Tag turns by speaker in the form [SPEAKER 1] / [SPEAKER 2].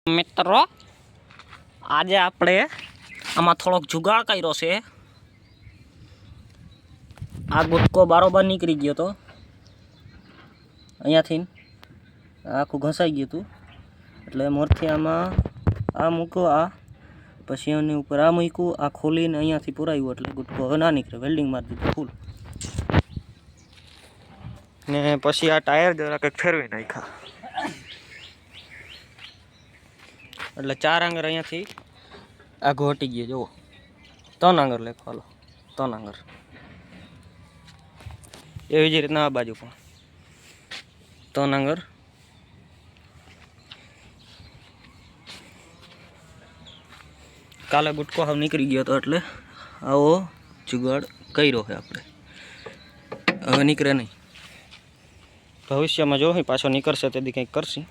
[SPEAKER 1] મિત્રો આજે આપણે આમાં થોડોક જુગાડ કર્યો છે। આ ગુટકો બરોબર નીકળી ગયો તો અહીંયાથી આખું ઘસાઈ ગયું હતું એટલે મોરથી આમાં આ મૂકો આ પછી એની ઉપર આ મૂક્યું આ ખોલીને અહીંયાથી પુરાવ્યું એટલે ગુટકો હવે ના નીકળે વેલ્ડિંગ મારી દીધું ફૂલ ને પછી આ ટાયર જરા કંઈક ફેરવી નાખ્યા એટલે 4 આંગર અહીંયાથી આઘો હટી ગયો જુઓ 3 આંગર લેખો હાલો 3 આંગર એવી જ રીતના આ બાજુ પણ 3 આંગર કાલે ગુટકો હાવ નીકળી ગયો હતો એટલે આવો જુગાડ કર્યો છે આપણે હવે નીકળે નહીં ભવિષ્યમાં જો પાછો નીકળશે તેથી કંઈક કરશે।